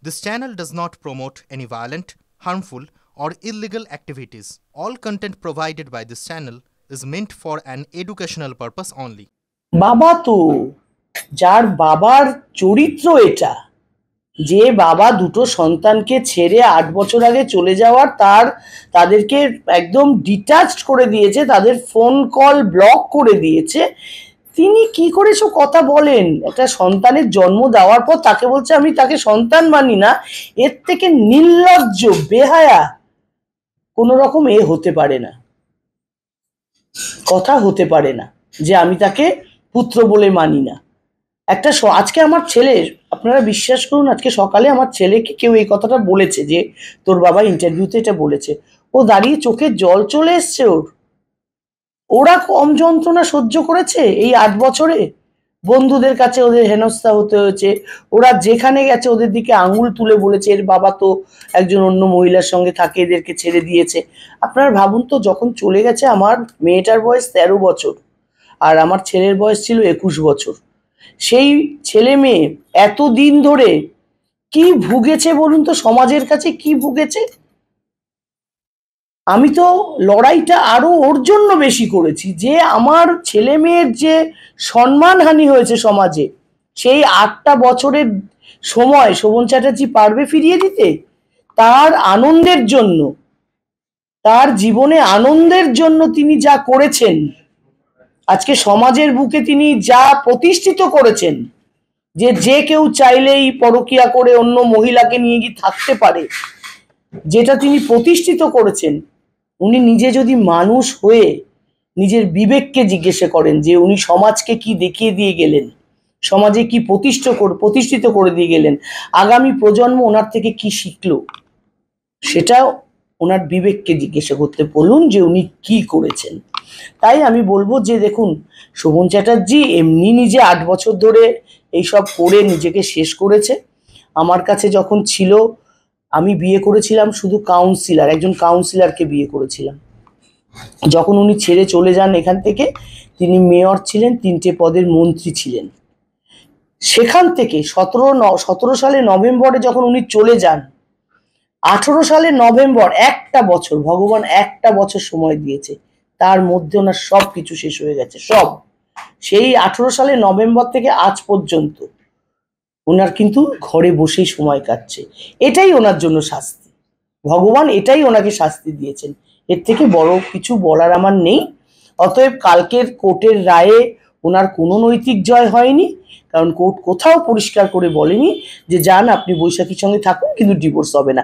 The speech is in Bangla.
This channel does not promote any violent, harmful, or illegal activities. All content provided by this channel is meant for an educational purpose only. বাবা তো যার বাবার চরিত্র এটা, যে বাবা দুটো সন্তানকে ছেড়ে ৮ বছর আগে চলে যাওয়ার তাদেরকে একদম ডিটাচড করে দিয়েছে, তাদের ফোন কল ব্লক করে দিয়েছে, তিনি কি করে সব কথা বলেন? একটা সন্তানের জন্ম দেওয়ার পর তাকে বলছে আমি তাকে সন্তান মানি না। এর থেকে নির্লজ্জ বেহায়া কোনো রকম হতে পারে না, কথা হতে পারে না যে আমি তাকে পুত্র বলে মানি না। আজকে আমার ছেলে, আপনারা বিশ্বাস করুন, আজকে সকালে আমার ছেলেকে কেউ এই কথাটা বলেছে যে তোর বাবা ইন্টারভিউতে এটা বলেছে, ও দাঁড়িয়ে চোখে জল চলে এসছে ওর। ওরা কম যন্ত্রণা সহ্য করেছে এই ৮ বছরে? বন্ধুদের কাছে ওদের হেনস্থা হতে হয়েছে, ওরা যেখানে গেছে ওদের দিকে আঙুল তুলে বলেছে এর বাবা তো একজন অন্য মহিলার সঙ্গে থাকে, এদেরকে ছেড়ে দিয়েছে। আপনারা ভাবুন তো, যখন চলে গেছে, আমার মেয়েটার বয়স ১৩ বছর আর আমার ছেলের বয়স ছিল ২১ বছর। সেই ছেলে মেয়ে এতদিন ধরে কি ভুগেছে বলুন তো, সমাজের কাছে কি ভুগেছে। আমি তো লড়াইটা আরো ওর জন্য বেশি করেছি যে আমার ছেলে মেয়ের যে সম্মানহানি হয়েছে সমাজে, সেই ৮টা বছরের সময় শোভন চ্যাটার্জি পারবে ফিরিয়ে দিতে? তার আনন্দের জন্য, তার জীবনে আনন্দের জন্য তিনি যা করেছেন, আজকে সমাজের বুকে তিনি যা প্রতিষ্ঠিত করেছেন, যে কেউ চাইলেই পরকীয়া করে অন্য মহিলাকে নিয়ে গিয়ে থাকতে পারে, যেটা তিনি প্রতিষ্ঠিত করেছেন, উনি নিজে যদি মানুষ হয়ে নিজের বিবেককে জিজ্ঞাসা করেন যে উনি সমাজকে কি দেখিয়ে দিয়ে গেলেন, সমাজে কি প্রতিষ্ঠিত করে দিয়ে গেলেন, আগামী প্রজন্ম ওনার থেকে কি শিখলো, সেটাও ওনার বিবেককে জিজ্ঞাসা করতে বলুন যে উনি কি করেছেন। তাই আমি বলবো যে দেখুন, শোভন চ্যাটার্জি এমনি নিজে ৮ বছর ধরে এইসব করে নিজেকে শেষ করেছে। আমার কাছে যখন ছিল, আমি বিয়ে করেছিলাম শুধু কাউন্সিলর, একজন কাউন্সিলরকে বিয়ে করেছিলাম। যখন উনি ছেড়ে চলে যান এখান থেকে, তিনি মেয়র ছিলেন, ৩টে পদের মন্ত্রী ছিলেন। সেখান থেকে ১৭ সালে নভেম্বরে যখন উনি চলে যান, ১৮ সালের নভেম্বর, একটা বছর, ভগবান একটা বছর সময় দিয়েছে, তার মধ্যে ওনার সব কিছু শেষ হয়ে গেছে, সব। সেই ১৮ সালের নভেম্বর থেকে আজ পর্যন্ত ওনার কিন্তু ঘরে বসেই সময় কাটছে। এটাই ওনার জন্য শাস্তি, ভগবান এটাই ওনাকে শাস্তি দিয়েছেন। এর থেকে বড় কিছু বলার আমার নেই। অতএব কালকের কোর্টের রায়ে ওনার কোনো নৈতিক জয় হয়নি, কারণ কোর্ট কোথাও পরিষ্কার করে বলেনি যে যান আপনি বৈশাখীর সঙ্গে থাকুন কিন্তু ডিভোর্স হবে না।